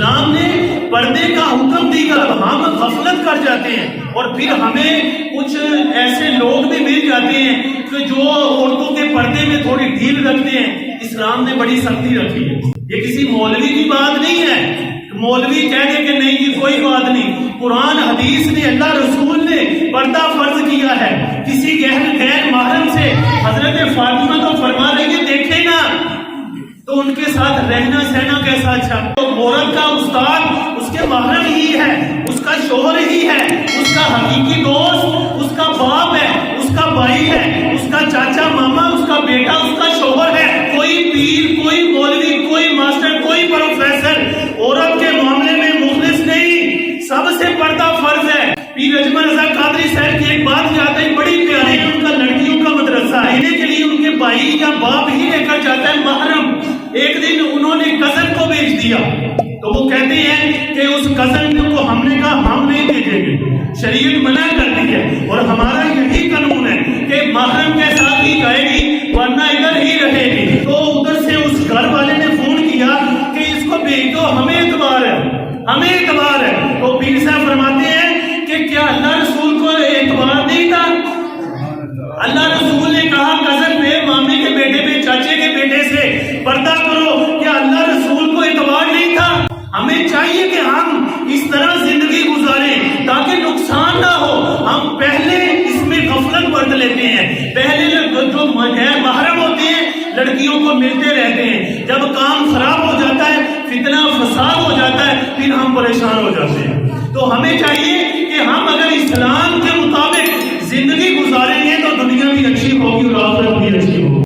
اسلام نے پردے کا حکم دیا، ہم غفلت کر جاتے ہیں، اور پھر ہمیں کچھ ایسے لوگ بھی مل جاتے ہیں کہ جو عورتوں کے پردے میں تھوڑی ڈھیل رکھتے ہیں۔ اسلام نے بڑی سختی رکھی ہے، یہ کسی مولوی کی بات نہیں ہے، مولوی کہہ دے کہ نہیں جی کوئی بات نہیں۔ قرآن حدیث نے، اللہ رسول نے پردہ فرض کیا ہے۔ کسی غیر محرم سے حضرت فاطمہ تو فرما رہی ہے دیکھے نا تو ان کے ساتھ رہنا سہنا کیسا اچھا۔ تو عورت کا استاد اس کے محرم ہی ہے، اس کا شوہر ہی ہے، اس کا حقیقی دوست اس کا باپ ہے، اس کا بھائی ہے، اس کا چاچا ماما، اس کا بیٹا، اس کا شوہر ہے۔ کوئی پیر، کوئی مولوی، کوئی ماسٹر، کوئی پروفیسر عورت کے معاملے میں مخلص نہیں، سب سے پردہ فرض ہے۔ پیر اجمل رضا قادری صاحب کی ایک بات یاد آئی، بڑی پیاری، ان کا لڑکیوں کا مدرسہ ہے، کے لیے ان کے بھائی یا باپ ہی لے کر جاتا ہے محرم۔ ایک دن انہوں نے کزن کو بھیج دیا تو وہ کہتے ہیں کہ اس کزن کو ہم نے کہا ہم نہیں بھیجیں گے، شریعت منع کرتی ہے، اور ہمارا یہی قانون ہے کہ محرم کے ساتھ ہی جائے گی ورنہ ادھر ہی رہے گی۔ تو ادھر سے اس گھر والے نے فون کیا کہ اس کو بھیج دو، ہمیں اعتبار ہے، ہمیں اعتبار ہے۔ تو پیر صاحب فرماتے ہیں کہ کیا اللہ رسول کو اعتبار نہیں تھا؟ اللہ رسول نے کہا کزن پہ، مامی کے بیٹے پہ، چاچے کے بیٹے سے پردہ کرو، کیا اللہ رسول کو اعتبار نہیں تھا؟ ہمیں چاہیے کہ ہم اس طرح زندگی گزاریں تاکہ نقصان نہ ہو۔ ہم پہلے اس میں غفلت برت لیتے ہیں، پہلے جو غیر محرم ہوتے ہیں لڑکیوں کو ملتے رہتے ہیں، جب کام خراب ہو جاتا ہے، فتنہ فساد ہو جاتا ہے، پھر ہم پریشان ہو جاتے ہیں۔ تو ہمیں چاہیے کہ ہم اگر اسلام کے مطابق زندگی گزاریں گے تو دنیا بھی اچھی ہوگی اور آخرت بھی اچھی ہوگی۔